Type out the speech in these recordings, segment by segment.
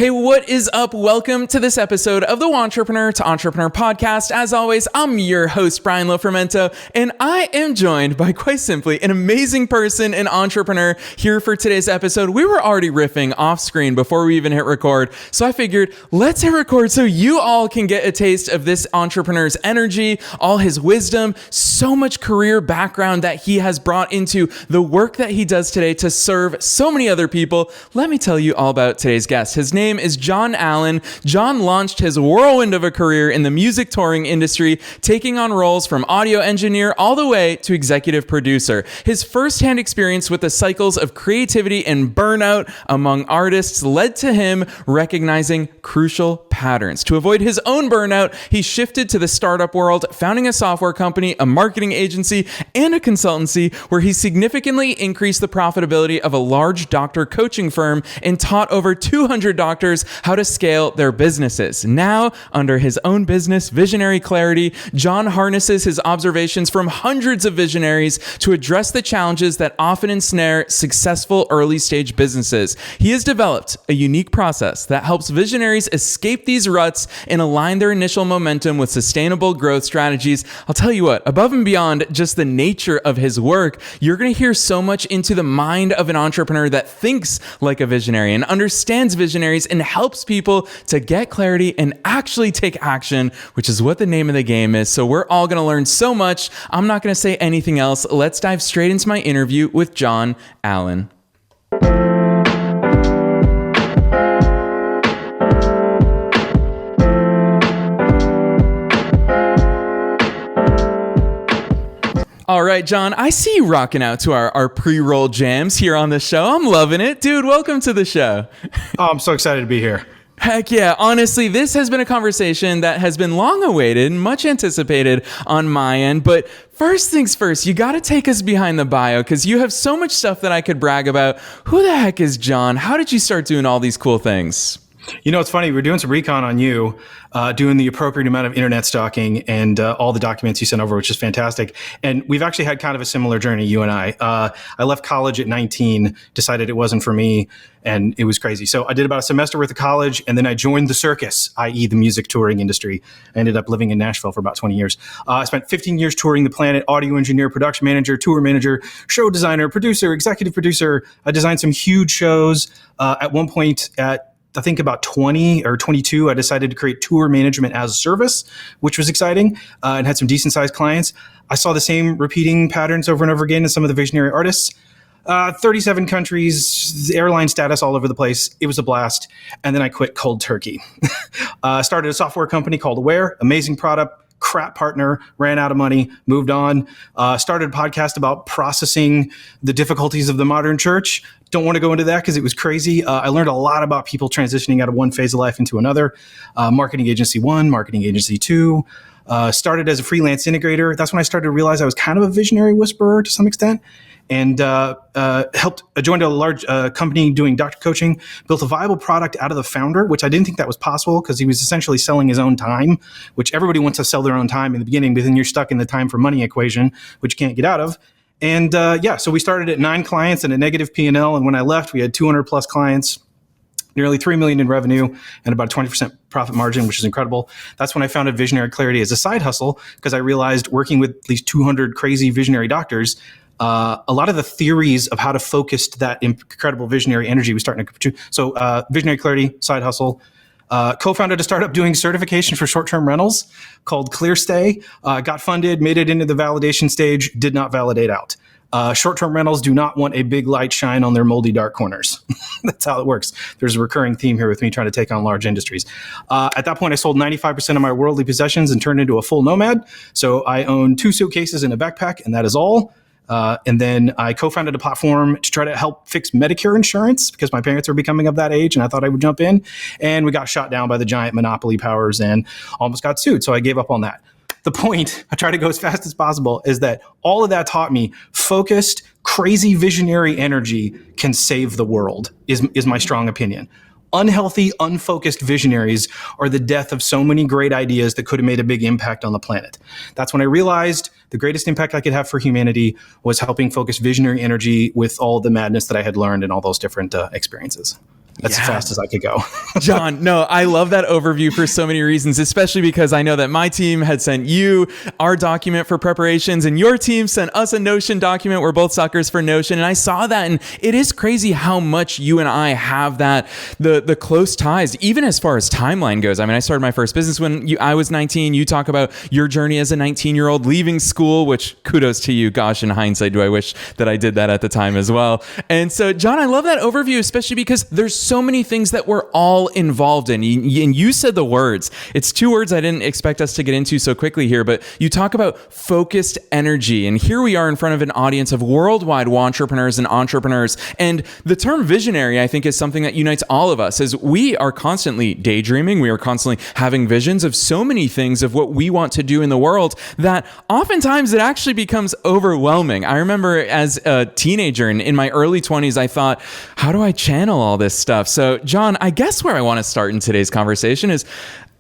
Hey, what is up? Welcome to this episode of the Entrepreneur to Entrepreneur podcast. As always, I'm your host, Brian Lofermento, and I am joined by, quite simply, an amazing person, an entrepreneur here for today's episode. We were already riffing off screen before we even hit record, so I figured let's hit record so you all can get a taste of this entrepreneur's energy, all his wisdom, so much career background that he has brought into the work that he does today to serve so many other people. Let me tell you all about today's guest. His name is Jon Allen. Jon launched his whirlwind of a career in the music touring industry, taking on roles from audio engineer all the way to executive producer. His firsthand experience with the cycles of creativity and burnout among artists led to him recognizing crucial patterns. To avoid his own burnout, he shifted to the startup world, founding a software company, a marketing agency, and a consultancy where he significantly increased the profitability of a large doctor coaching firm and taught over 200 doctors how to scale their businesses. Now, under his own business, Visionary Clarity, Jon harnesses his observations from hundreds of visionaries to address the challenges that often ensnare successful early-stage businesses. He has developed a unique process that helps visionaries escape these ruts and align their initial momentum with sustainable growth strategies. I'll tell you what, above and beyond just the nature of his work, you're going to hear so much into the mind of an entrepreneur that thinks like a visionary and understands visionaries and helps people to get clarity and actually take action, which is what the name of the game is. So we're all going to learn so much. I'm not going to say anything else. Let's dive straight into my interview with Jon Allen. All right, Jon, I see you rocking out to our pre-roll jams here on the show. I'm loving it. Dude, welcome to the show. Oh, I'm so excited to be here. Heck yeah. Honestly, this has been a conversation that has been long awaited, much anticipated on my end. But first things first, you got to take us behind the bio because you have so much stuff that I could brag about. Who the heck is Jon? How did you start doing all these cool things? You know, it's funny. We're doing some recon on you, doing the appropriate amount of internet stalking and all the documents you sent over, which is fantastic. And we've actually had kind of a similar journey, you and I. I left college at 19, decided it wasn't for me, and it was crazy. So I did about a semester worth of college, and then I joined the circus, i.e. the music touring industry. I ended up living in Nashville for about 20 years. I spent 15 years touring the planet, audio engineer, production manager, tour manager, show designer, producer, executive producer. I designed some huge shows. At one point I think about 20 or 22, I decided to create tour management as a service, which was exciting, and had some decent sized clients. I saw the same repeating patterns over and over again as some of the visionary artists. 37 countries, airline status all over the place. It was a blast. And then I quit cold turkey. Started a software company called Aware, amazing product. Crap partner, ran out of money, moved on, started a podcast about processing the difficulties of the modern church. Don't want to go into that because it was crazy. I learned a lot about people transitioning out of one phase of life into another. Marketing agency 1, marketing agency 2. Started as a freelance integrator. That's when I started to realize I was kind of a visionary whisperer to some extent. And joined a large company doing doctor coaching, built a viable product out of the founder, which I didn't think that was possible because he was essentially selling his own time, which everybody wants to sell their own time in the beginning, but then you're stuck in the time for money equation, which you can't get out of. And so we started at 9 clients and a negative P&L. And when I left, we had 200 plus clients, nearly $3 million in revenue and about 20% profit margin, which is incredible. That's when I founded Visionary Clarity as a side hustle because I realized working with at least 200 crazy visionary doctors, a lot of the theories of how to focus that incredible visionary energy was starting to. So Visionary Clarity, side hustle. Co-founded a startup doing certification for short-term rentals called ClearStay. Got funded, made it into the validation stage, did not validate out. Short-term rentals do not want a big light shine on their moldy dark corners. That's how it works. There's a recurring theme here with me trying to take on large industries. At that point, I sold 95% of my worldly possessions and turned into a full nomad. So I own 2 suitcases and a backpack, and that is all. And then I co-founded a platform to try to help fix Medicare insurance because my parents were becoming of that age and I thought I would jump in. And we got shot down by the giant monopoly powers and almost got sued. So I gave up on that. The point, I try to go as fast as possible, is that all of that taught me focused, crazy visionary energy can save the world, is my strong opinion. Unhealthy, unfocused visionaries are the death of so many great ideas that could have made a big impact on the planet. That's when I realized the greatest impact I could have for humanity was helping focus visionary energy with all the madness that I had learned and all those different experiences. That's as fast as I could go. Jon, no, I love that overview for so many reasons, especially because I know that my team had sent you our document for preparations and your team sent us a Notion document. We're both suckers for Notion. And I saw that, and it is crazy how much you and I have that, the close ties, even as far as timeline goes. I mean, I started my first business when I was 19. You talk about your journey as a 19-year-old leaving school, which kudos to you. Gosh, in hindsight, do I wish that I did that at the time as well. And so, Jon, I love that overview, especially because there's so many things that we're all involved in. And you said the words. It's two words I didn't expect us to get into so quickly here, but you talk about focused energy. And here we are in front of an audience of worldwide entrepreneurs and entrepreneurs. And the term visionary, I think, is something that unites all of us, as we are constantly daydreaming. We are constantly having visions of so many things of what we want to do in the world that oftentimes it actually becomes overwhelming. I remember as a teenager and in my early 20s, I thought, how do I channel all this stuff? So, Jon, I guess where I want to start in today's conversation is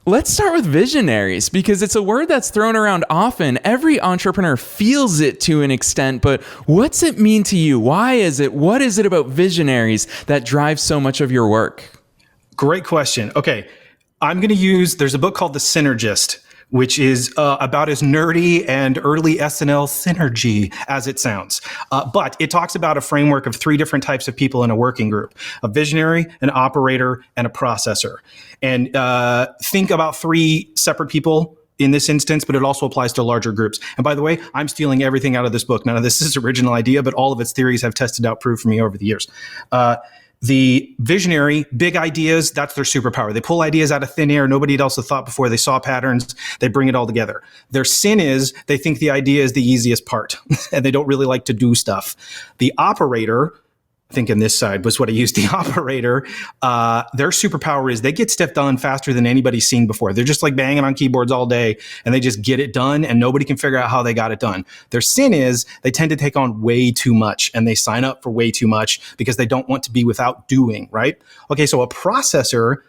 let's start with visionaries, because it's a word that's thrown around often. Every entrepreneur feels it to an extent, but what's it mean to you? Why is it? What is it about visionaries that drives so much of your work? Great question. Okay. There's a book called The Synergist, which is about as nerdy and early SNL synergy as it sounds. But it talks about a framework of 3 different types of people in a working group: a visionary, an operator, and a processor. And think about 3 separate people in this instance, but it also applies to larger groups. And by the way, I'm stealing everything out of this book. None of this is original idea, but all of its theories have tested out proof for me over the years. The visionary, big ideas, that's their superpower. They pull ideas out of thin air. Nobody else had thought before. They saw patterns. They bring it all together. Their sin is they think the idea is the easiest part and they don't really like to do stuff. The operator, I think in this side was what I used, the operator, their superpower is they get stuff done faster than anybody's seen before. They're just like banging on keyboards all day and they just get it done and nobody can figure out how they got it done. Their sin is they tend to take on way too much and they sign up for way too much because they don't want to be without doing, right? Okay, so a processor,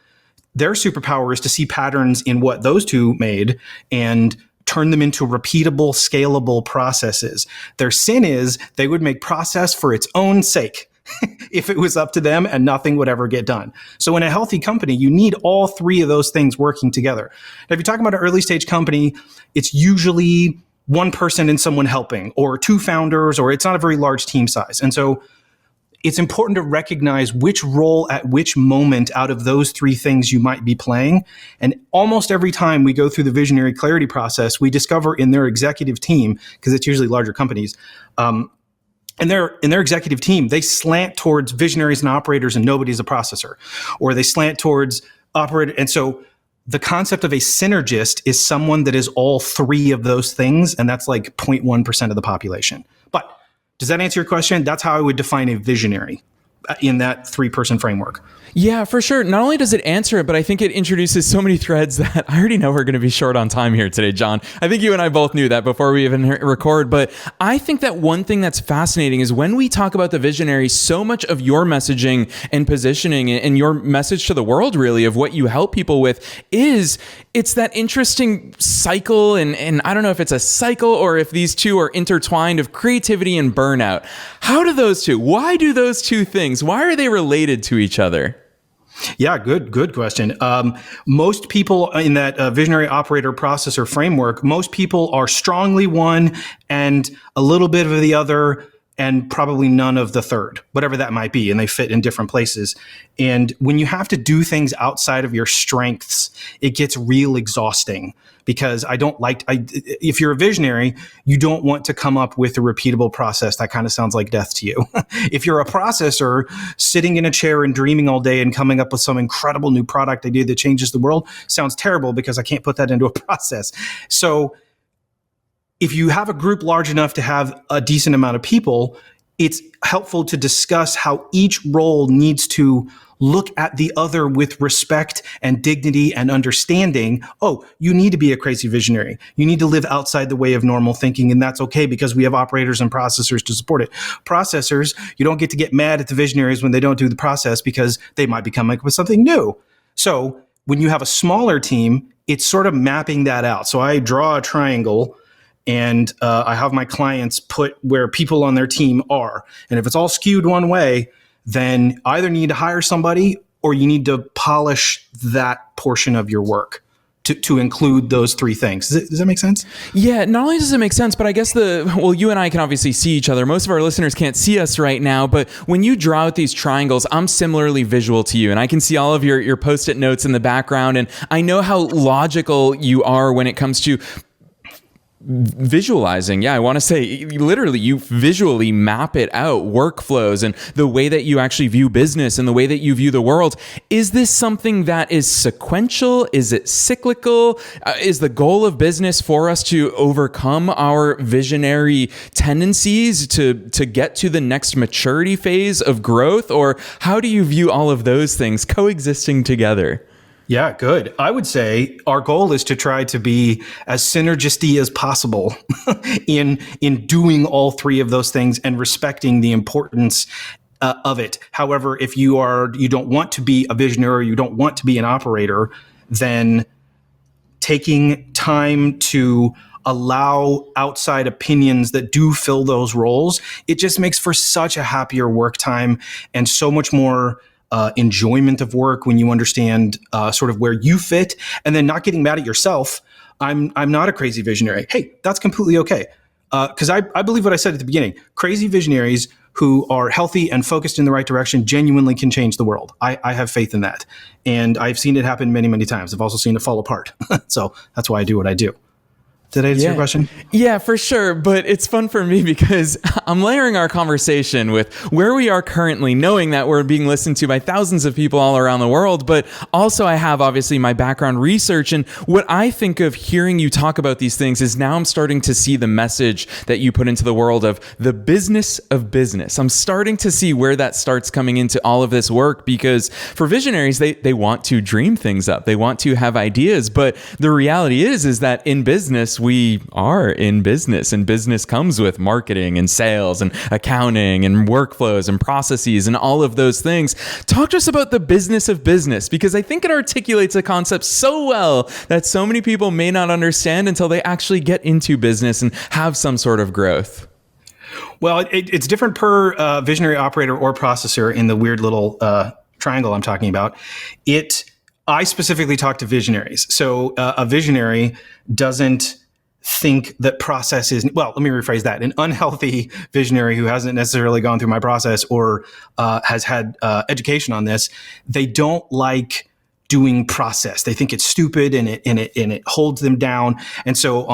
their superpower is to see patterns in what those two made and turn them into repeatable, scalable processes. Their sin is they would make process for its own sake. If it was up to them and nothing would ever get done. So in a healthy company, you need all 3 of those things working together. Now, if you're talking about an early stage company, it's usually one person and someone helping, or 2 founders, or it's not a very large team size. And so it's important to recognize which role at which moment out of those 3 things you might be playing. And almost every time we go through the visionary clarity process, we discover in their executive team, because it's usually larger companies, in their executive team, they slant towards visionaries and operators and nobody's a processor, or they slant towards operator. And so the concept of a synergist is someone that is all 3 of those things. And that's like 0.1% of the population. But does that answer your question? That's how I would define a visionary in that 3-person framework. Yeah, for sure. Not only does it answer it, but I think it introduces so many threads that I already know we're going to be short on time here today, Jon. I think you and I both knew that before we even record. But I think that one thing that's fascinating is when we talk about the visionary, so much of your messaging and positioning and your message to the world, really, of what you help people with it's that interesting cycle. And I don't know if it's a cycle or if these two are intertwined, of creativity and burnout. Why do those 2 things? Why are they related to each other? Yeah, good question. Most people in that visionary operator processor framework, most people are strongly one and a little bit of the other and probably none of the third, whatever that might be. And they fit in different places. And when you have to do things outside of your strengths, it gets real exhausting, because if you're a visionary, you don't want to come up with a repeatable process. That kind of sounds like death to you. If you're a processor sitting in a chair and dreaming all day and coming up with some incredible new product idea that changes the world, sounds terrible because I can't put that into a process. So if you have a group large enough to have a decent amount of people, it's helpful to discuss how each role needs to look at the other with respect and dignity and understanding. Oh, you need to be a crazy visionary. You need to live outside the way of normal thinking, and that's okay because we have operators and processors to support it. Processors, you don't get mad at the visionaries when they don't do the process because they might be coming up with something new. So when you have a smaller team, it's sort of mapping that out. So I draw a triangle and I have my clients put where people on their team are. And if it's all skewed one way, then either need to hire somebody or you need to polish that portion of your work to include those three things. Does that make sense? Yeah, not only does it make sense, but I guess you and I can obviously see each other. Most of our listeners can't see us right now, but when you draw out these triangles, I'm similarly visual to you, and I can see all of your Post-it notes in the background, and I know how logical you are when it comes to visualizing. Yeah, I want to say literally you visually map it out, workflows and the way that you actually view business and the way that you view the world. Is this something that is sequential? Is it cyclical? Is the goal of business for us to overcome our visionary tendencies to get to the next maturity phase of growth? Or how do you view all of those things coexisting together? Yeah, good. I would say our goal is to try to be as synergisty as possible in doing all three of those things and respecting the importance of it. However, if you don't want to be a visionary, you don't want to be an operator, then taking time to allow outside opinions that do fill those roles, it just makes for such a happier work time and so much more enjoyment of work when you understand sort of where you fit, and then not getting mad at yourself. I'm not a crazy visionary. Hey, that's completely okay. Because I believe what I said at the beginning. Crazy visionaries who are healthy and focused in the right direction genuinely can change the world. I have faith in that. And I've seen it happen many, many times. I've also seen it fall apart. So that's why I do what I do. Did I answer your question? Yeah, for sure. But it's fun for me because I'm layering our conversation with where we are currently, knowing that we're being listened to by thousands of people all around the world. But also I have obviously my background research. And what I think of hearing you talk about these things is now I'm starting to see the message that you put into the world of the business of business. I'm starting to see where that starts coming into all of this work, because for visionaries, they want to dream things up. They want to have ideas. But the reality is that in business, we are in business, and business comes with marketing and sales and accounting and workflows and processes and all of those things. Talk to us about the business of business, because I think it articulates a concept so well that so many people may not understand until they actually get into business and have some sort of growth. Well, it's different per visionary operator or processor in the weird little triangle I'm talking about. I specifically talk to visionaries. So a visionary doesn't think that process is, well, let me rephrase that. An unhealthy visionary who hasn't necessarily gone through my process or has had education on this, they don't like doing process. They think it's stupid and it holds them down. And so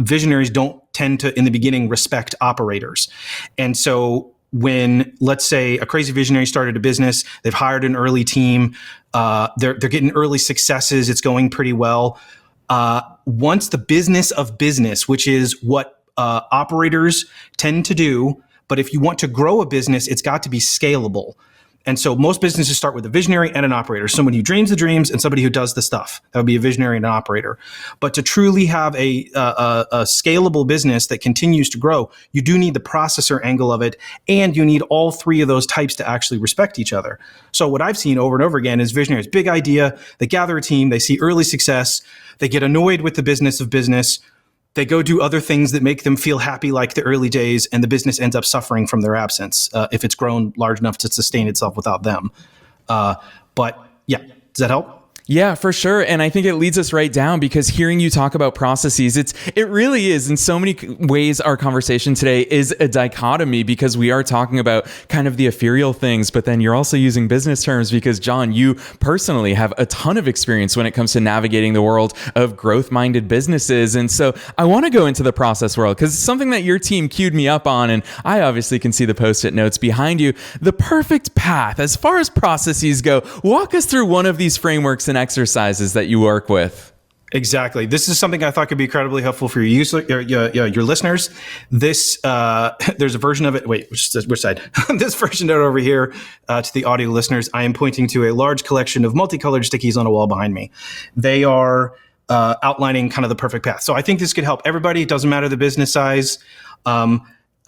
visionaries don't tend to, in the beginning, respect operators. And so when, let's say, a crazy visionary started a business, they've hired an early team, they're getting early successes, it's going pretty well. Once the business of business, which is what operators tend to do, but if you want to grow a business, it's got to be scalable. And so most businesses start with a visionary and an operator, somebody who dreams the dreams and somebody who does the stuff. That would be a visionary and an operator. But to truly have a scalable business that continues to grow, you do need the processor angle of it, and you need all three of those types to actually respect each other. So what I've seen over and over again is visionaries, big idea, they gather a team, they see early success, they get annoyed with the business of business, they go do other things that make them feel happy like the early days, and the business ends up suffering from their absence if it's grown large enough to sustain itself without them. But yeah, does that help? Yeah, for sure. And I think it leads us right down, because hearing you talk about processes, it really is, in so many ways, our conversation today is a dichotomy, because we are talking about kind of the ethereal things, but then you're also using business terms, because Jon, you personally have a ton of experience when it comes to navigating the world of growth-minded businesses. And so I want to go into the process world, because it's something that your team queued me up on, and I obviously can see the Post-it notes behind you. The perfect path, as far as processes go, walk us through one of these frameworks and exercises that you work with. Exactly. This is something I thought could be incredibly helpful for your listeners. This there's a version of it. Wait, which side? This version over here to the audio listeners. I am pointing to a large collection of multicolored stickies on a wall behind me. They are outlining kind of the perfect path. So I think this could help everybody. It doesn't matter the business size.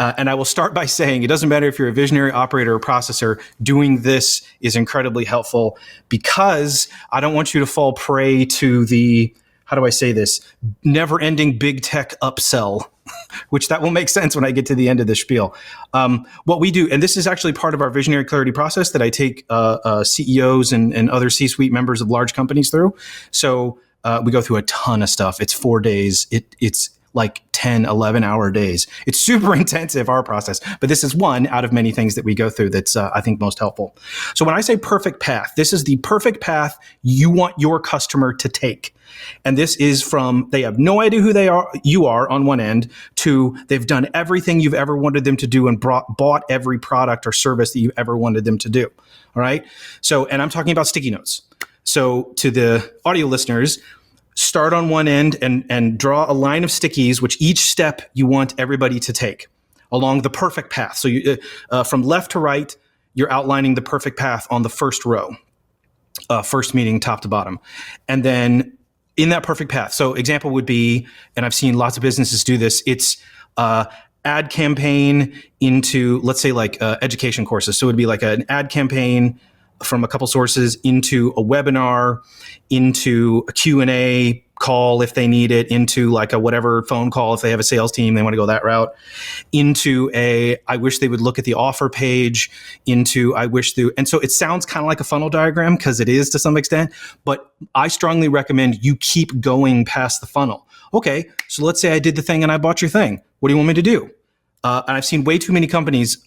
And I will start by saying it doesn't matter if you're a visionary, operator, or processor, doing this is incredibly helpful, because I don't want you to fall prey to the, how do I say this, never-ending big tech upsell which that will make sense when I get to the end of the spiel. What we do, and this is actually part of our visionary clarity process that I take CEOs and other C-suite members of large companies through. So we go through a ton of stuff. It's 4 days. It's like 10, 11-hour days. It's super intensive, our process. But this is one out of many things that we go through that's, I think, most helpful. So when I say perfect path, this is the perfect path you want your customer to take. And this is from they have no idea who you are on one end, to they've done everything you've ever wanted them to do and bought every product or service that you ever wanted them to do. All right. So, and I'm talking about sticky notes. So to the audio listeners, start on one end and draw a line of stickies, which each step you want everybody to take along the perfect path. So you, from left to right, you're outlining the perfect path on the first row, first meaning top to bottom. And then in that perfect path, so example would be, and I've seen lots of businesses do this, it's ad campaign into, let's say, like education courses. So it would be like an ad campaign from a couple sources into a webinar, into a Q&A call if they need it, into like a whatever phone call if they have a sales team, they want to go that route, into I wish they would look at the offer page, into and so it sounds kind of like a funnel diagram, because it is to some extent, but I strongly recommend you keep going past the funnel. Okay, so let's say I did the thing and I bought your thing. What do you want me to do? And I've seen way too many companies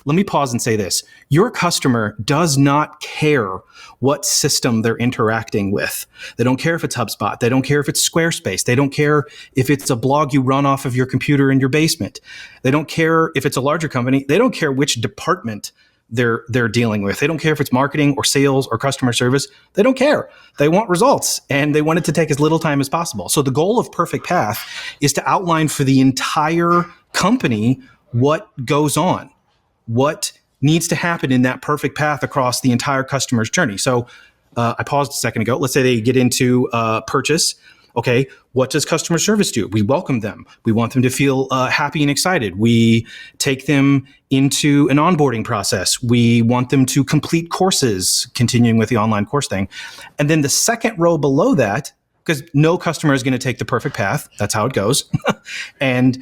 let me pause and say this. Your customer does not care what system they're interacting with. They don't care if it's HubSpot. They don't care if it's Squarespace. They don't care if it's a blog you run off of your computer in your basement. They don't care if it's a larger company. They don't care which department they're dealing with. They don't care if it's marketing or sales or customer service. They don't care. They want results, and they want it to take as little time as possible. So the goal of Perfect Path is to outline for the entire company what goes on, what needs to happen in that perfect path across the entire customer's journey. So I paused a second ago. Let's say they get into purchase. Okay, what does customer service do? We welcome them. We want them to feel happy and excited. We take them into an onboarding process. We want them to complete courses, continuing with the online course thing. And then the second row below that, because no customer is going to take the perfect path. That's how it goes. And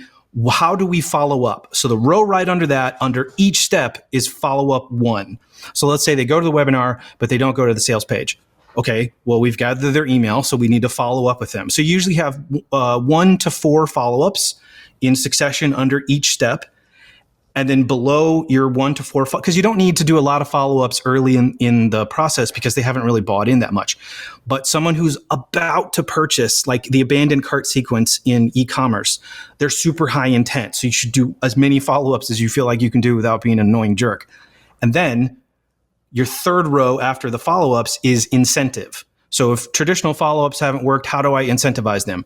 how do we follow up? So the row right under that, under each step, is follow-up 1. So let's say they go to the webinar, but they don't go to the sales page. Okay, well, we've gathered their email, so we need to follow up with them. So you usually have 1 to 4 follow-ups in succession under each step. And then below your 1 to 4, because you don't need to do a lot of follow-ups early in the process because they haven't really bought in that much. But someone who's about to purchase, like the abandoned cart sequence in e-commerce, they're super high intent. So you should do as many follow-ups as you feel like you can do without being an annoying jerk. And then your third row after the follow-ups is incentive. So if traditional follow-ups haven't worked, how do I incentivize them?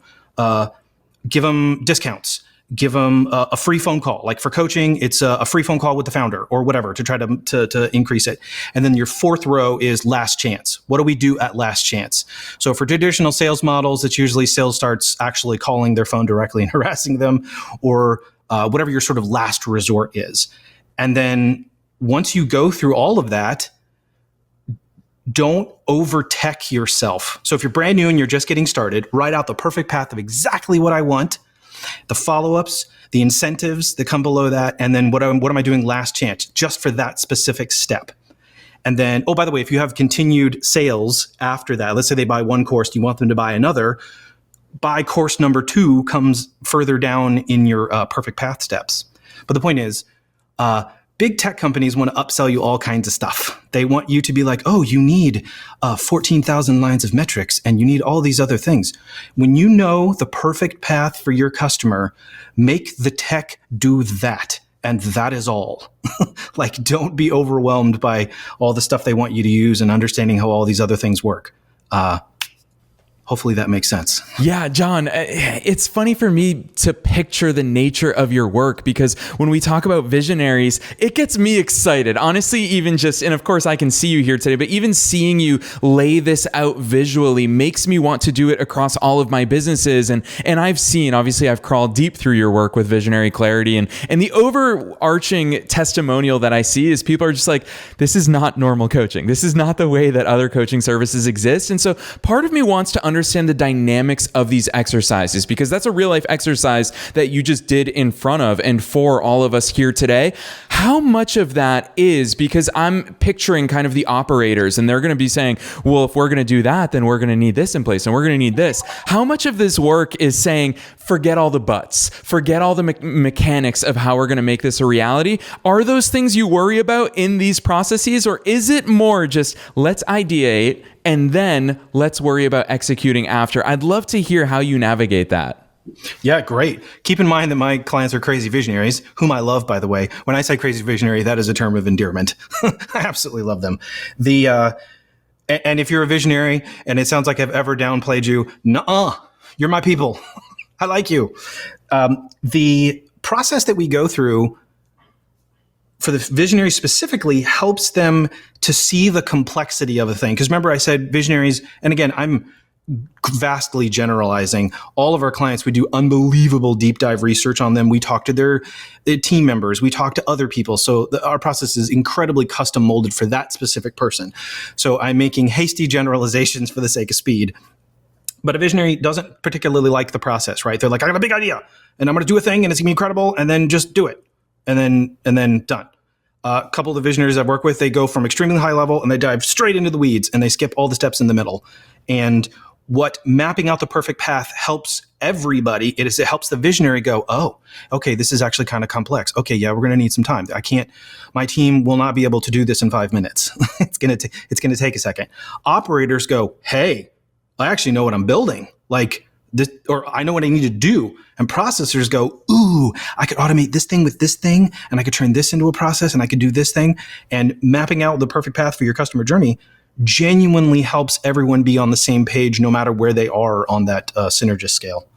Give them discounts. Give them a free phone call. Like for coaching, it's a free phone call with the founder or whatever to try to increase it. And then your fourth row is last chance. What do we do at last chance? So for traditional sales models, it's usually sales starts actually calling their phone directly and harassing them, or whatever your sort of last resort is. And then once you go through all of that, don't over-tech yourself. So if you're brand new and you're just getting started, write out the perfect path of exactly what I want, the follow-ups, the incentives that come below that, and then what am I doing last chance, just for that specific step. And then, oh, by the way, if you have continued sales after that, let's say they buy one course, you want them to buy another, buy course number 2 comes further down in your perfect path steps. But the point is, big tech companies want to upsell you all kinds of stuff. They want you to be like, oh, you need 14,000 lines of metrics and you need all these other things. When you know the perfect path for your customer, make the tech do that. And that is all. Like, don't be overwhelmed by all the stuff they want you to use and understanding how all these other things work. Hopefully that makes sense. Yeah, Jon, it's funny for me to picture the nature of your work, because when we talk about visionaries, it gets me excited. Honestly, even just, and of course I can see you here today, but even seeing you lay this out visually makes me want to do it across all of my businesses. And I've seen, obviously I've crawled deep through your work with Visionary Clarity, and the overarching testimonial that I see is people are just like, this is not normal coaching. This is not the way that other coaching services exist. And so part of me wants to understand understand the dynamics of these exercises, because that's a real life exercise that you just did in front of and for all of us here today. How much of that is, because I'm picturing kind of the operators and they're going to be saying, well, if we're going to do that, then we're going to need this in place and we're going to need this. How much of this work is saying, forget all the buts, forget all the mechanics of how we're going to make this a reality? Are those things you worry about in these processes, or is it more just let's ideate and then let's worry about executing after? I'd love to hear how you navigate that. Yeah, great. Keep in mind that my clients are crazy visionaries, whom I love, by the way. When I say crazy visionary, that is a term of endearment. I absolutely love them. And if you're a visionary and it sounds like I've ever downplayed you, nuh-uh, you're my people. I like you. The process that we go through for the visionary specifically helps them to see the complexity of a thing. Because remember I said visionaries, and again, I'm vastly generalizing. All of our clients, we do unbelievable deep dive research on them. We talk to their team members. We talk to other people. So our process is incredibly custom molded for that specific person. So I'm making hasty generalizations for the sake of speed. But a visionary doesn't particularly like the process, right? They're like, I got a big idea and I'm going to do a thing and it's going to be incredible, and then just do it. And then done. A couple of the visionaries I've worked with, they go from extremely high level and they dive straight into the weeds and they skip all the steps in the middle. And what mapping out the perfect path helps everybody, it helps the visionary go, oh, okay, this is actually kind of complex. Okay, yeah, we're going to need some time. My team will not be able to do this in 5 minutes. It's going to take a second. Operators go, hey, I actually know what I'm building. Like this, or I know what I need to do. And processors go, ooh, I could automate this thing with this thing, and I could turn this into a process, and I could do this thing. And mapping out the perfect path for your customer journey genuinely helps everyone be on the same page, no matter where they are on that Synergist scale.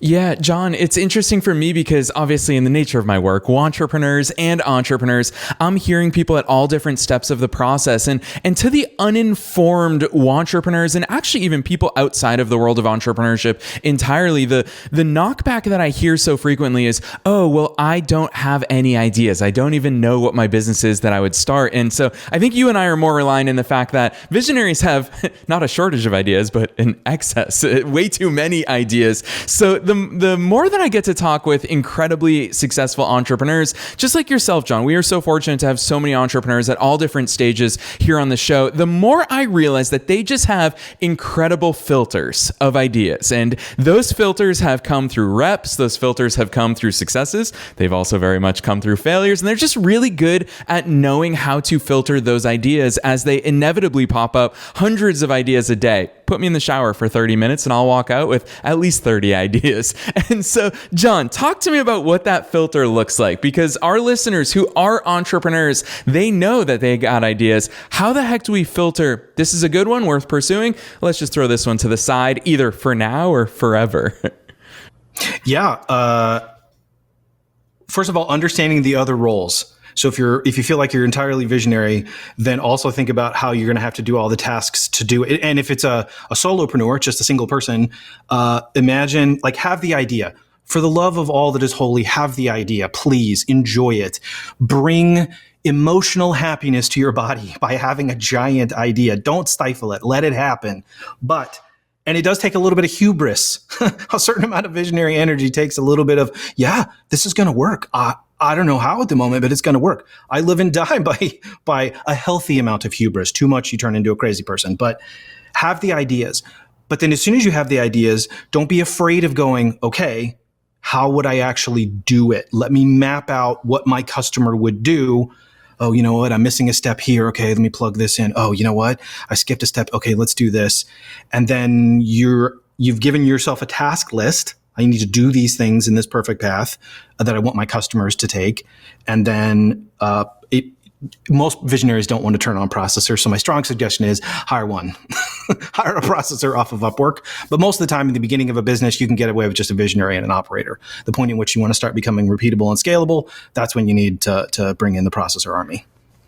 Yeah, Jon, it's interesting for me because obviously in the nature of my work, entrepreneurs, I'm hearing people at all different steps of the process. And to the uninformed entrepreneurs, and actually even people outside of the world of entrepreneurship entirely, the knockback that I hear so frequently is, oh, well, I don't have any ideas. I don't even know what my business is that I would start. And so I think you and I are more aligned in the fact that visionaries have not a shortage of ideas, but an excess, way too many ideas. So the more that I get to talk with incredibly successful entrepreneurs, just like yourself, Jon, we are so fortunate to have so many entrepreneurs at all different stages here on the show. The more I realize that they just have incredible filters of ideas. And those filters have come through reps. Those filters have come through successes. They've also very much come through failures. And they're just really good at knowing how to filter those ideas as they inevitably pop up, hundreds of ideas a day. Put me in the shower for 30 minutes and I'll walk out with at least 30 ideas. And so, Jon, talk to me about what that filter looks like, because our listeners who are entrepreneurs, they know that they got ideas. How the heck do we filter, this is a good one worth pursuing? Let's just throw this one to the side, either for now or forever. Yeah. First of all, understanding the other roles. So if you feel like you're entirely visionary, then also think about how you're going to have to do all the tasks to do it. And if it's a solopreneur, just a single person, imagine, like, have the idea. For the love of all that is holy, have the idea. Please enjoy it. Bring emotional happiness to your body by having a giant idea. Don't stifle it. Let it happen. And it does take a little bit of hubris. A certain amount of visionary energy takes a little bit of, yeah, this is going to work. I don't know how at the moment, but it's going to work. I live and die by a healthy amount of hubris. Too much, you turn into a crazy person. But have the ideas. But then as soon as you have the ideas, don't be afraid of going, okay, how would I actually do it? Let me map out what my customer would do. Oh, you know what? I'm missing a step here. Okay, let me plug this in. Oh, you know what? I skipped a step. Okay, let's do this. And then you've given yourself a task list. I need to do these things in this perfect path that I want my customers to take. And then most visionaries don't want to turn on processors. So my strong suggestion is hire one. Hire a processor off of Upwork. But most of the time in the beginning of a business, you can get away with just a visionary and an operator. The point in which you want to start becoming repeatable and scalable, that's when you need to bring in the processor army.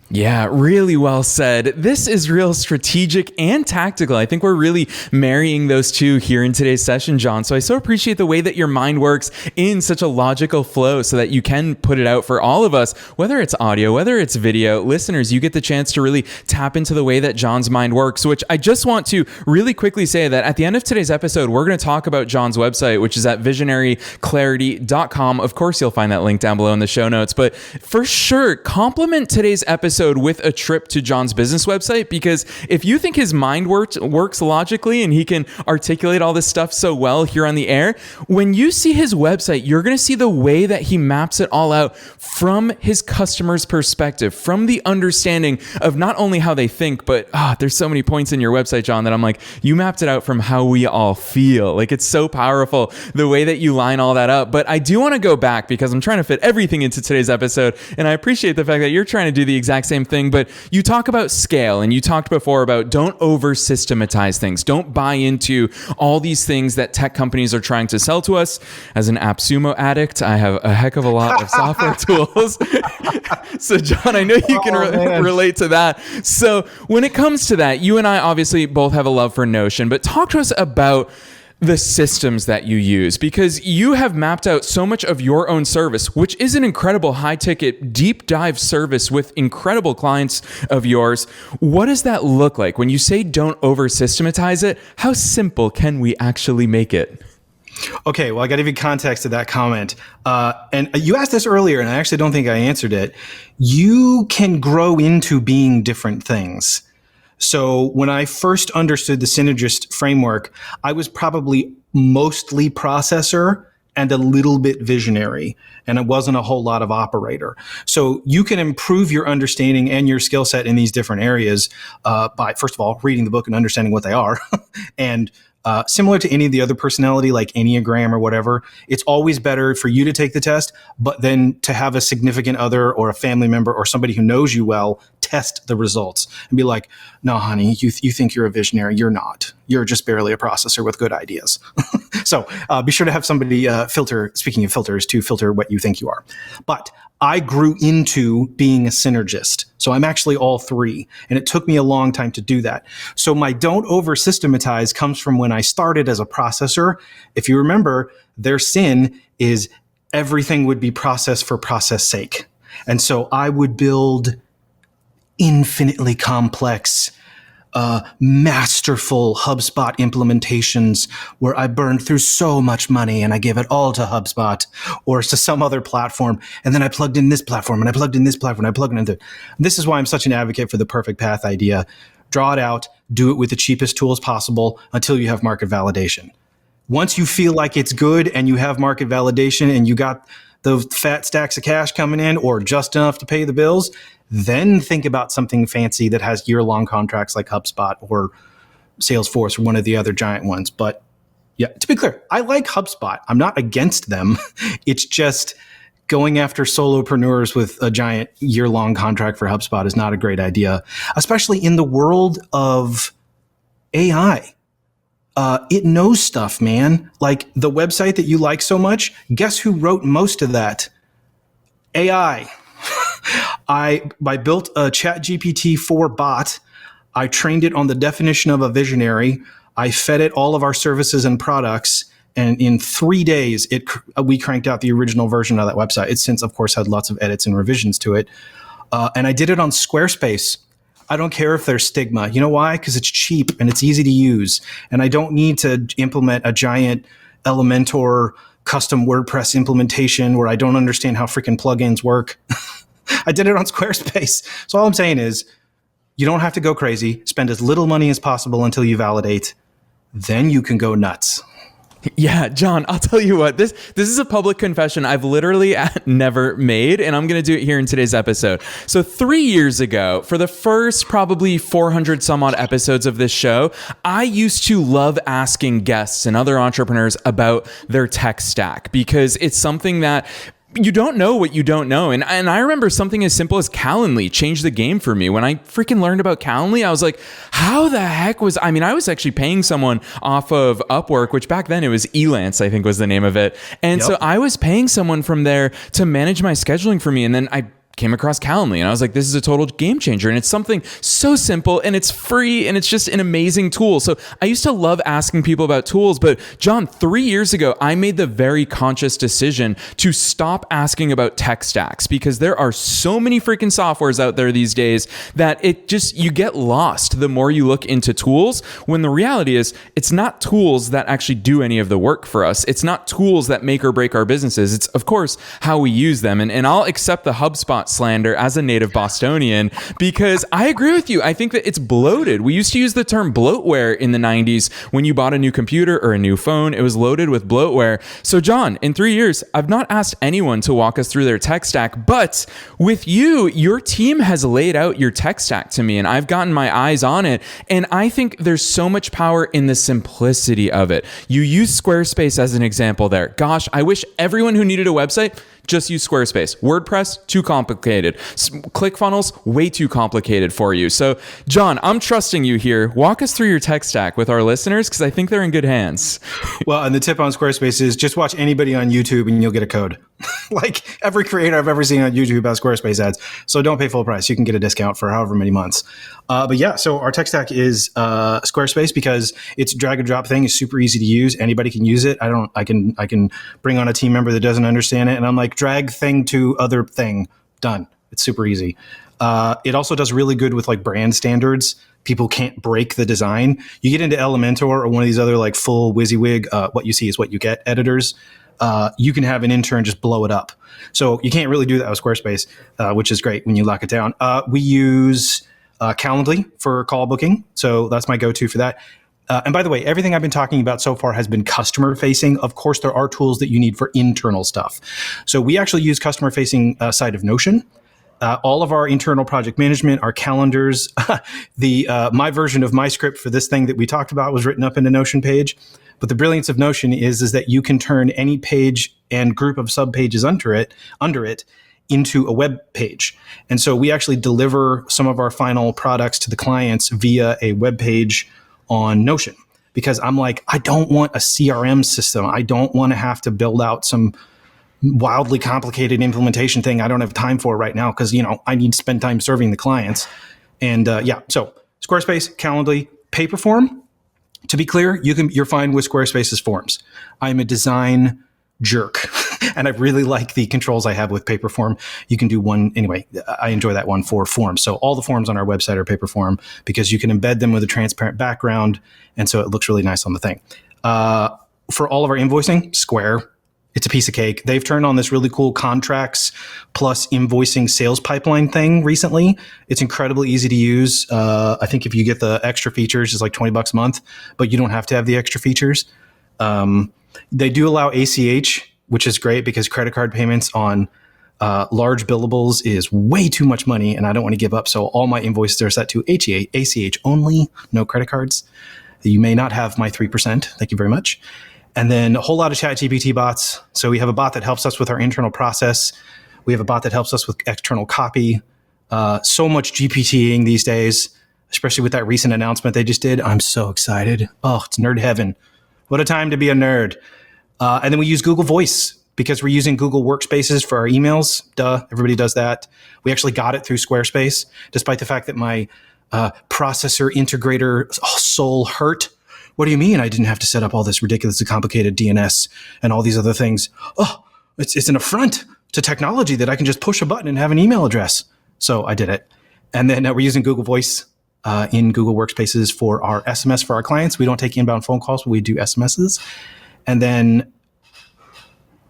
Yeah, really well said. This is real strategic and tactical. I think we're really marrying those two here in today's session, Jon. So I so appreciate the way that your mind works in such a logical flow so that you can put it out for all of us, whether it's audio, whether it's video. Listeners, you get the chance to really tap into the way that Jon's mind works, which I just want to really quickly say that at the end of today's episode, we're going to talk about Jon's website, which is at visionaryclarity.com. Of course, you'll find that link down below in the show notes, but for sure, complement today's episode with a trip to Jon's business website, because if you think his mind works logically and he can articulate all this stuff so well here on the air, when you see his website, you're going to see the way that he maps it all out from his customer's perspective, from the understanding of not only how they think, but there's so many points in your website, Jon, that I'm like, you mapped it out from how we all feel. Like, it's so powerful the way that you line all that up. But I do want to go back because I'm trying to fit everything into today's episode, and I appreciate the fact that you're trying to do the exact same thing, but you talk about scale, and you talked before about don't over systematize things. Don't buy into all these things that tech companies are trying to sell to us. As an AppSumo addict, I have a heck of a lot of software tools. So Jon, I know you can relate to that. So when it comes to that, you and I obviously both have a love for Notion, but talk to us about the systems that you use, because you have mapped out so much of your own service, which is an incredible high ticket, deep dive service with incredible clients of yours. What does that look like? When you say don't over systematize it, how simple can we actually make it? Okay, well, I got to give you context to that comment. And you asked this earlier, and I actually don't think I answered it. You can grow into being different things. So when I first understood the Synergist framework, I was probably mostly processor and a little bit visionary, and it wasn't a whole lot of operator. So you can improve your understanding and your skill set in these different areas by, first of all, reading the book and understanding what they are. And similar to any of the other personality, like Enneagram or whatever, it's always better for you to take the test, but then to have a significant other or a family member or somebody who knows you well test the results and be like, no, honey, you think you're a visionary. You're not. You're just barely a processor with good ideas. So be sure to have somebody filter, speaking of filters, to filter what you think you are. But I grew into being a synergist. So I'm actually all three. And it took me a long time to do that. So my don't over systematize comes from when I started as a processor. If you remember, their sin is everything would be processed for process sake. And so I would build infinitely complex, masterful HubSpot implementations where I burned through so much money and I gave it all to HubSpot or to some other platform. And then I plugged in this platform and I plugged in this platform and I plugged in into. This is why I'm such an advocate for the perfect path idea. Draw it out, do it with the cheapest tools possible until you have market validation. Once you feel like it's good and you have market validation and you got the fat stacks of cash coming in or just enough to pay the bills, then think about something fancy that has year-long contracts like HubSpot or Salesforce or one of the other giant ones. But yeah, to be clear, I like HubSpot. I'm not against them. It's just going after solopreneurs with a giant year-long contract for HubSpot is not a great idea, especially in the world of AI. It knows stuff, man. Like the website that you like so much, guess who wrote most of that? AI. I built a ChatGPT-4 bot. I trained it on the definition of a visionary. I fed it all of our services and products. And in 3 days, we cranked out the original version of that website. It's since, of course, had lots of edits and revisions to it. And I did it on Squarespace. I don't care if there's stigma. You know why? Because it's cheap and it's easy to use. And I don't need to implement a giant Elementor custom WordPress implementation where I don't understand how freaking plugins work. I did it on Squarespace. So all I'm saying is you don't have to go crazy. Spend as little money as possible until you validate. Then you can go nuts. Yeah, Jon, I'll tell you what, this is a public confession I've literally never made, and I'm going to do it here in today's episode. So 3 years ago, for the first probably 400 some odd episodes of this show, I used to love asking guests and other entrepreneurs about their tech stack because it's something that you don't know what you don't know. And I remember something as simple as Calendly changed the game for me. When I freaking learned about Calendly, I was like, how the heck I was actually paying someone off of Upwork, which back then it was Elance, I think was the name of it. And so I was paying someone from there to manage my scheduling for me. And then I came across Calendly and I was like, this is a total game changer. And it's something so simple and it's free and it's just an amazing tool. So I used to love asking people about tools, but Jon, 3 years ago, I made the very conscious decision to stop asking about tech stacks because there are so many freaking softwares out there these days that you get lost the more you look into tools, when the reality is it's not tools that actually do any of the work for us. It's not tools that make or break our businesses. It's of course how we use them. And I'll accept the HubSpot slander as a native Bostonian because I agree with you. I think that it's bloated. We used to use the term bloatware in the 90s. When you bought a new computer or a new phone, it was loaded with bloatware. So Jon, in 3 years, I've not asked anyone to walk us through their tech stack, but with you, your team has laid out your tech stack to me and I've gotten my eyes on it. And I think there's so much power in the simplicity of it. You use Squarespace as an example there. Gosh, I wish everyone who needed a website just use Squarespace. WordPress, too complicated. ClickFunnels, way too complicated for you. So, Jon, I'm trusting you here. Walk us through your tech stack with our listeners because I think they're in good hands. Well, and the tip on Squarespace is just watch anybody on YouTube and you'll get a code. Like every creator I've ever seen on YouTube has Squarespace ads. So don't pay full price. You can get a discount for however many months. But yeah, so our tech stack is Squarespace because it's a drag and drop thing. It's super easy to use. Anybody can use it. I can bring on a team member that doesn't understand it. And I'm like, drag thing to other thing. Done. It's super easy. It also does really good with like brand standards. People can't break the design. You get into Elementor or one of these other like full WYSIWYG, what you see is what you get editors. You can have an intern just blow it up. So you can't really do that with Squarespace, which is great when you lock it down. We use Calendly for call booking. So that's my go-to for that. And by the way, everything I've been talking about so far has been customer facing. Of course, there are tools that you need for internal stuff. So we actually use customer facing side of Notion. All of our internal project management, our calendars, my version of my script for this thing that we talked about was written up in a Notion page. But the brilliance of Notion is that you can turn any page and group of subpages under it into a web page. And so we actually deliver some of our final products to the clients via a web page on Notion. Because I'm like, I don't want a CRM system. I don't want to have to build out some wildly complicated implementation thing I don't have time for right now because, I need to spend time serving the clients. And so Squarespace, Calendly, Paperform. To be clear, you're fine with Squarespace's forms. I'm a design jerk, and I really like the controls I have with Paperform. You can do one anyway. I enjoy that one for forms. So all the forms on our website are Paperform because you can embed them with a transparent background, and so it looks really nice on the thing. For all of our invoicing, Square. It's a piece of cake. They've turned on this really cool contracts plus invoicing sales pipeline thing recently. It's incredibly easy to use. I think if you get the extra features, it's like $20 a month, but you don't have to have the extra features. They do allow ACH, which is great because credit card payments on large billables is way too much money and I don't want to give up. So all my invoices are set to ACH only, no credit cards. You may not have my 3%. Thank you very much. And then a whole lot of ChatGPT bots. So we have a bot that helps us with our internal process. We have a bot that helps us with external copy. So much GPTing these days, especially with that recent announcement they just did. I'm so excited. Oh, it's nerd heaven. What a time to be a nerd. And then we use Google Voice because we're using Google Workspaces for our emails. Duh, everybody does that. We actually got it through Squarespace, despite the fact that my processor integrator soul hurt. What do you mean I didn't have to set up all this ridiculously complicated DNS and all these other things? Oh, it's an affront to technology that I can just push a button and have an email address. So I did it. And then we're using Google Voice in Google Workspaces for our SMS for our clients. We don't take inbound phone calls, but we do SMSs. And then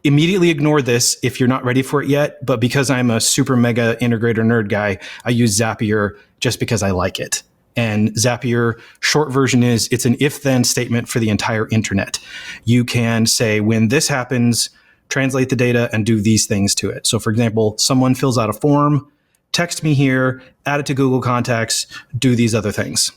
immediately ignore this if you're not ready for it yet. But because I'm a super mega integrator nerd guy, I use Zapier just because I like it. And Zapier, short version is it's an if-then statement for the entire internet. You can say, when this happens, translate the data and do these things to it. So for example, someone fills out a form, text me here, add it to Google Contacts, do these other things.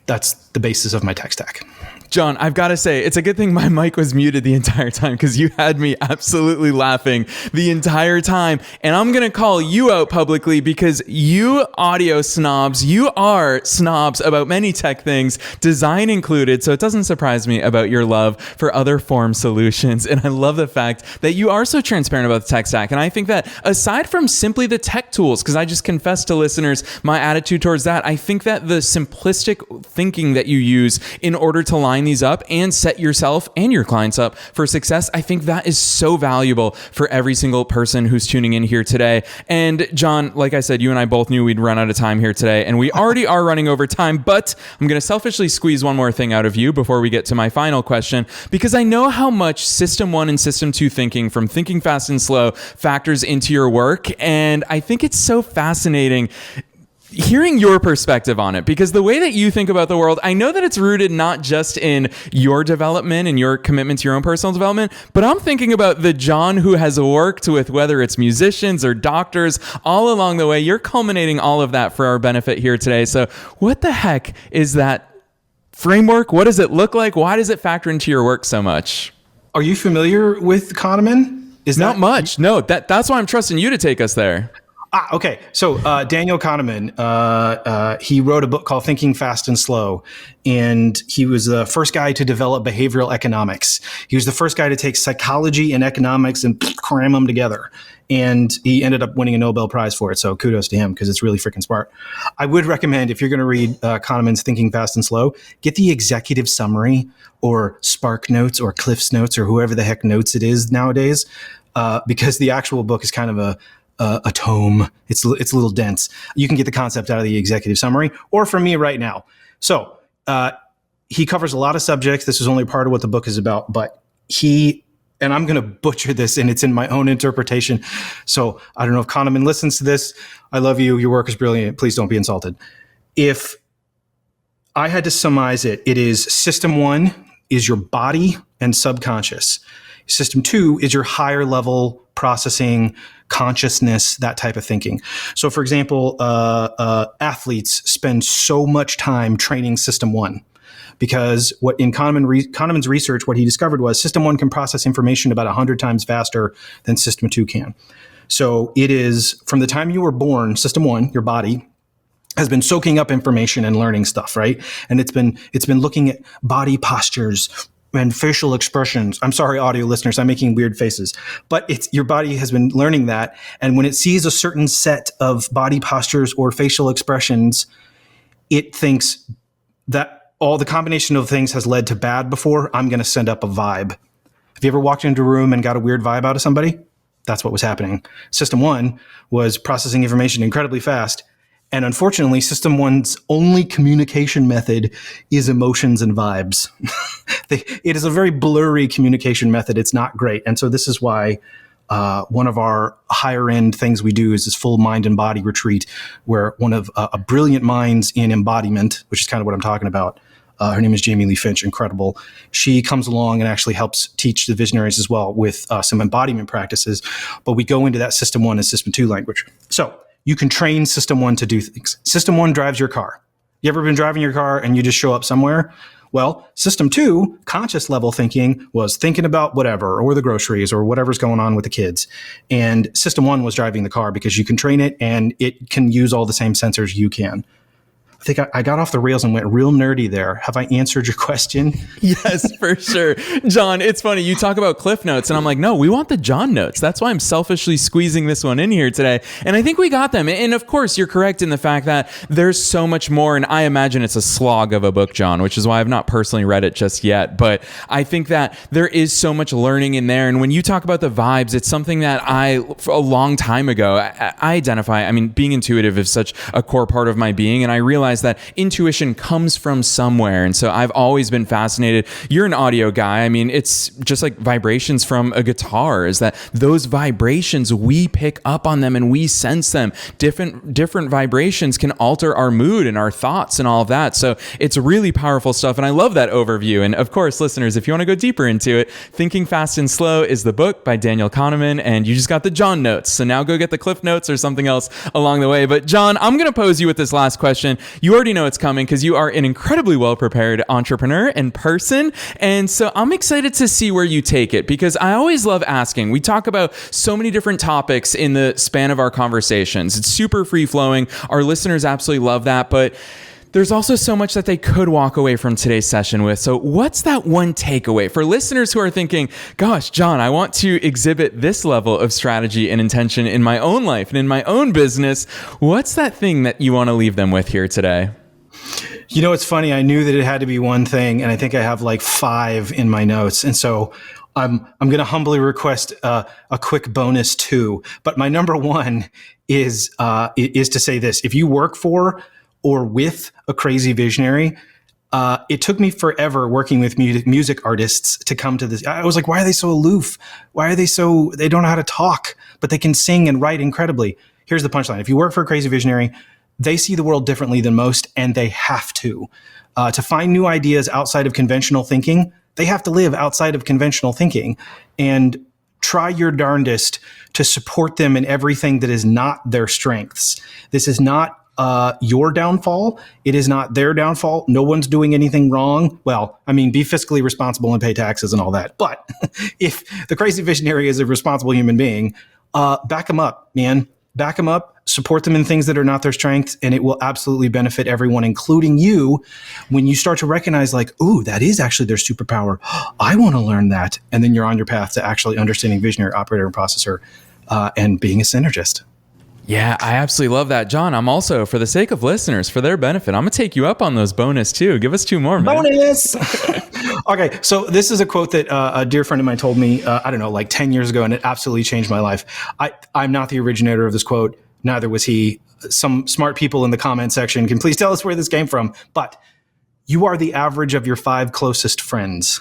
That's the basis of my tech stack. Jon, I've got to say, it's a good thing my mic was muted the entire time because you had me absolutely laughing the entire time. And I'm going to call you out publicly because you audio snobs, you are snobs about many tech things, design included. So it doesn't surprise me about your love for other form solutions. And I love the fact that you are so transparent about the tech stack. And I think that aside from simply the tech tools, because I just confessed to listeners my attitude towards that, I think that the simplistic thinking that you use in order to line these up and set yourself and your clients up for success, I think that is so valuable for every single person who's tuning in here today. And Jon, like I said, you and I both knew we'd run out of time here today, and we already are running over time, but I'm going to selfishly squeeze one more thing out of you before we get to my final question, because I know how much System 1 and System 2 thinking, from thinking fast and slow, factors into your work. And I think it's so fascinating hearing your perspective on it, because the way that you think about the world, I know that it's rooted not just in your development and your commitment to your own personal development, but I'm thinking about the Jon who has worked with, whether it's musicians or doctors, all along the way. You're culminating all of that for our benefit here today. So what the heck is that framework? What does it look like? Why does it factor into your work so much? Are you familiar with Kahneman? Not much. No, that's why I'm trusting you to take us there. Okay. So Daniel Kahneman, he wrote a book called Thinking Fast and Slow, and he was the first guy to develop behavioral economics. He was the first guy to take psychology and economics and cram them together. And he ended up winning a Nobel Prize for it. So kudos to him, because it's really freaking smart. I would recommend, if you're going to read Kahneman's Thinking Fast and Slow, get the executive summary or Spark Notes or Cliff's Notes or whoever the heck notes it is nowadays, because the actual book is kind of a tome. It's a little dense. You can get the concept out of the executive summary or from me right now. So he covers a lot of subjects. This is only part of what the book is about, but and I'm going to butcher this, and it's in my own interpretation. So I don't know if Kahneman listens to this. I love you. Your work is brilliant. Please don't be insulted. If I had to summarize it, it is System 1 is your body and subconscious. System 2 is your higher level processing, consciousness, that type of thinking. So, for example, athletes spend so much time training System 1 because what in Kahneman's research, what he discovered was System 1 can process information about 100 times faster than System 2 can. So it is from the time you were born, System 1, your body, has been soaking up information and learning stuff, right? And it's been looking at body postures and facial expressions. I'm sorry, audio listeners, I'm making weird faces, but your body has been learning that. And when it sees a certain set of body postures or facial expressions, it thinks that all the combination of things has led to bad before. I'm going to send up a vibe. Have you ever walked into a room and got a weird vibe out of somebody? That's what was happening. System 1 was processing information incredibly fast. And unfortunately, System 1's only communication method is emotions and vibes. It is a very blurry communication method. It's not great. And so this is why one of our higher end things we do is this full mind and body retreat, where one of a brilliant minds in embodiment, which is kind of what I'm talking about. Her name is Jamie Lee Finch, incredible. She comes along and actually helps teach the visionaries as well with some embodiment practices. But we go into that System 1 and System 2 language. So you can train System 1 to do things. System 1 drives your car. You ever been driving your car and you just show up somewhere? Well, System 2, conscious level thinking, was thinking about whatever, or the groceries, or whatever's going on with the kids. And System 1 was driving the car because you can train it and it can use all the same sensors you can. I think I got off the rails and went real nerdy there. Have I answered your question? Yes, for sure. Jon, it's funny. You talk about Cliff Notes, and I'm like, no, we want the Jon Notes. That's why I'm selfishly squeezing this one in here today. And I think we got them. And of course, you're correct in the fact that there's so much more. And I imagine it's a slog of a book, Jon, which is why I've not personally read it just yet. But I think that there is so much learning in there. And when you talk about the vibes, it's something that a long time ago, I identify. I mean, being intuitive is such a core part of my being. And I realized that intuition comes from somewhere. And so I've always been fascinated. You're an audio guy. I mean, it's just like vibrations from a guitar, is that those vibrations, we pick up on them and we sense them. Different vibrations can alter our mood and our thoughts and all of that. So it's really powerful stuff. And I love that overview. And of course, listeners, if you want to go deeper into it, Thinking Fast and Slow is the book by Daniel Kahneman. And you just got the Jon Notes. So now go get the Cliff Notes or something else along the way. But Jon, I'm going to pose you with this last question. you already know it's coming because you are an incredibly well-prepared entrepreneur and person. And so I'm excited to see where you take it, because I always love asking. We talk about so many different topics in the span of our conversations. It's super free-flowing. Our listeners absolutely love that, but there's also so much that they could walk away from today's session with. So what's that one takeaway for listeners who are thinking, gosh, Jon, I want to exhibit this level of strategy and intention in my own life and in my own business? What's that thing that you want to leave them with here today? You know, it's funny. I knew that it had to be one thing, and I think I have like 5 in my notes. And so I'm going to humbly request a quick bonus 2. But my number 1 is to say this: if you work for or with a crazy visionary, it took me forever working with music artists to come to this. I was like, why are they so aloof? Why are they they don't know how to talk, but they can sing and write incredibly? Here's the punchline. If you work for a crazy visionary, they see the world differently than most, and they have to. To find new ideas outside of conventional thinking, they have to live outside of conventional thinking, and try your darndest to support them in everything that is not their strengths. This is not your downfall. It is not their downfall. No one's doing anything wrong. Well, I mean, be fiscally responsible and pay taxes and all that. But if the crazy visionary is a responsible human being, back them up, man. Back them up, support them in things that are not their strengths, and it will absolutely benefit everyone, including you, when you start to recognize like, ooh, that is actually their superpower. I want to learn that. And then you're on your path to actually understanding visionary, operator, and processor, and being a synergist. Yeah, I absolutely love that. Jon, I'm also, for the sake of listeners, for their benefit, I'm going to take you up on those bonus too. Give us 2 more, man. Bonus! Okay, so this is a quote that a dear friend of mine told me, I don't know, like 10 years ago, and it absolutely changed my life. I'm not the originator of this quote. Neither was he. Some smart people in the comment section can please tell us where this came from. But you are the average of your 5 closest friends.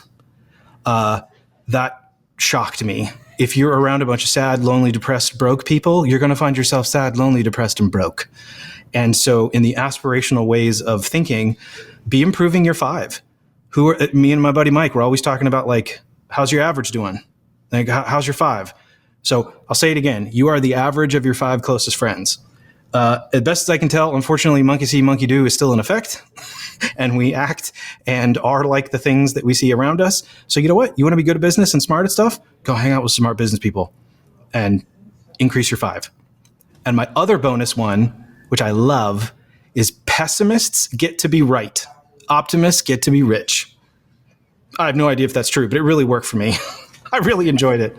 That shocked me. If you're around a bunch of sad, lonely, depressed, broke people, you're going to find yourself sad, lonely, depressed, and broke. And so in the aspirational ways of thinking, be improving your 5. Me and my buddy Mike, we're always talking about like, how's your average doing? Like, how's your 5? So I'll say it again. You are the average of your 5 closest friends. As best as I can tell, unfortunately, monkey see, monkey do is still in effect. And we act and are like the things that we see around us. So you know what? You want to be good at business and smart at stuff? Go hang out with smart business people and increase your 5. And my other bonus 1, which I love, is pessimists get to be right. Optimists get to be rich. I have no idea if that's true, but it really worked for me. I really enjoyed it.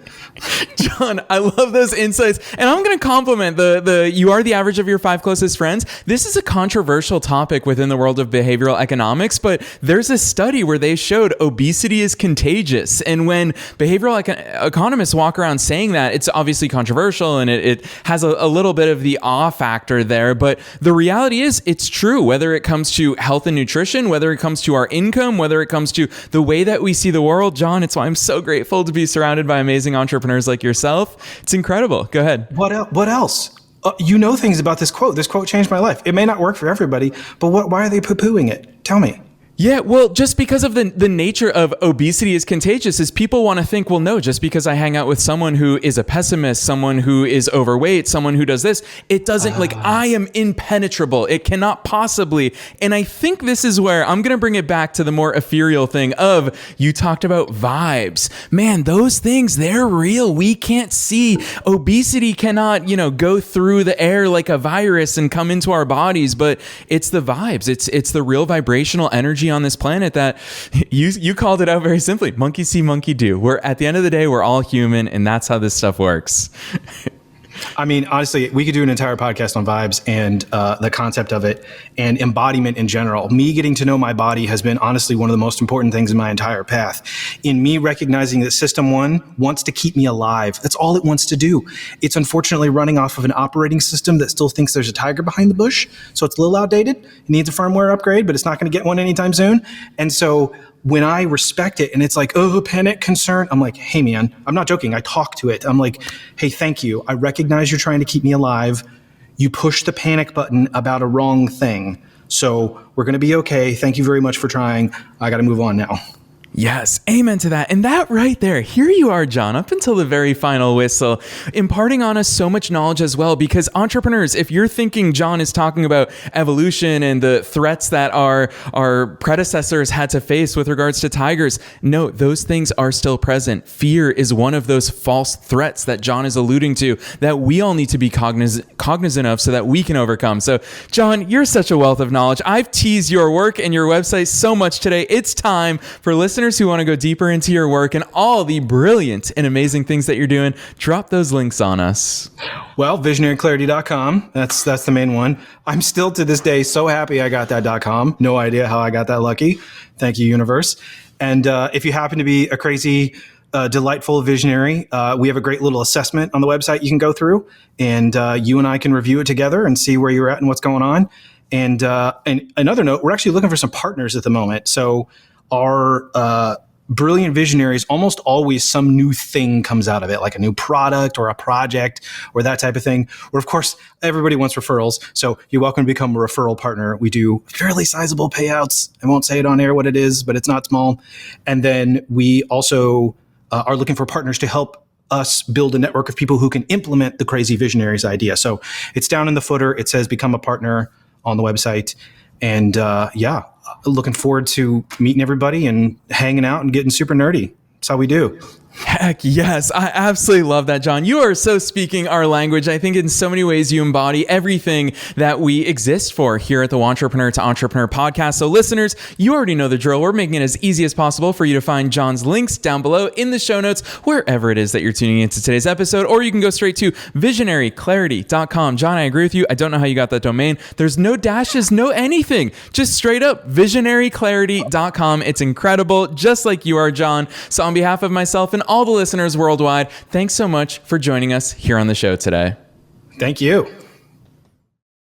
Jon, I love those insights. And I'm going to compliment the you are the average of your 5 closest friends. This is a controversial topic within the world of behavioral economics, but there's a study where they showed obesity is contagious. And when behavioral economists walk around saying that, it's obviously controversial and it has a little bit of the awe factor there. But the reality is it's true, whether it comes to health and nutrition, whether it comes to our income, whether it comes to the way that we see the world. Jon, it's why I'm so grateful to be surrounded by amazing entrepreneurs like yourself. It's incredible. Go ahead. What else? You know things about this quote. This quote changed my life. It may not work for everybody, but why are they poo-pooing it? Tell me. Yeah, well, just because of the nature of obesity is contagious is people want to think, well, no, just because I hang out with someone who is a pessimist, someone who is overweight, someone who does this, it doesn't like I am impenetrable. It cannot possibly. And I think this is where I'm going to bring it back to the more ethereal thing of you talked about vibes. Man, those things, they're real. We can't see. Obesity cannot, go through the air like a virus and come into our bodies, but it's the vibes. It's the real vibrational energy on this planet that you called it out very simply. Monkey see, monkey do. We're at the end of the day, we're all human, and that's how this stuff works. I mean, honestly, we could do an entire podcast on vibes and the concept of it and embodiment in general. Me getting to know my body has been honestly one of the most important things in my entire path. In me recognizing that System 1 wants to keep me alive. That's all it wants to do. It's unfortunately running off of an operating system that still thinks there's a tiger behind the bush. So it's a little outdated. It needs a firmware upgrade, but it's not going to get one anytime soon. And so when I respect it and it's like, oh, panic, concern, I'm like, hey, man, I'm not joking. I talk to it. I'm like, hey, thank you. I recognize you're trying to keep me alive. You push the panic button about a wrong thing. So we're going to be okay. Thank you very much for trying. I got to move on now. Yes, amen to that. And that right there, here you are, Jon, up until the very final whistle, imparting on us so much knowledge as well. Because entrepreneurs, if you're thinking Jon is talking about evolution and the threats that our predecessors had to face with regards to tigers, no, those things are still present. Fear is one of those false threats that Jon is alluding to that we all need to be cognizant of so that we can overcome. So, Jon, you're such a wealth of knowledge. I've teased your work and your website so much today. It's time for listeners who want to go deeper into your work and all the brilliant and amazing things that you're doing. Drop those links on us. Well, visionaryclarity.com. That's the main one. I'm still to this day so happy I got that .com. No idea how I got that lucky. Thank you, universe. And if you happen to be a crazy, delightful visionary, we have a great little assessment on the website you can go through, and you and I can review it together and see where you're at and what's going on. And another note, we're actually looking for some partners at the moment. So our brilliant visionaries, almost always some new thing comes out of it, like a new product or a project or that type of thing. Or of course, everybody wants referrals. So you're welcome to become a referral partner. We do fairly sizable payouts. I won't say it on air what it is, but it's not small. And then we also are looking for partners to help us build a network of people who can implement the crazy visionaries idea. So it's down in the footer. It says become a partner on the website. And looking forward to meeting everybody and hanging out and getting super nerdy. That's how we do. Heck yes. I absolutely love that, Jon. You are so speaking our language. I think in so many ways you embody everything that we exist for here at the Wantrepreneur to Entrepreneur podcast. So listeners, you already know the drill. We're making it as easy as possible for you to find Jon's links down below in the show notes, wherever it is that you're tuning into today's episode, or you can go straight to visionaryclarity.com. Jon, I agree with you. I don't know how you got that domain. There's no dashes, no anything. Just straight up visionaryclarity.com. It's incredible, just like you are, Jon. So on behalf of myself and all the listeners worldwide, thanks so much for joining us here on the show today. Thank you.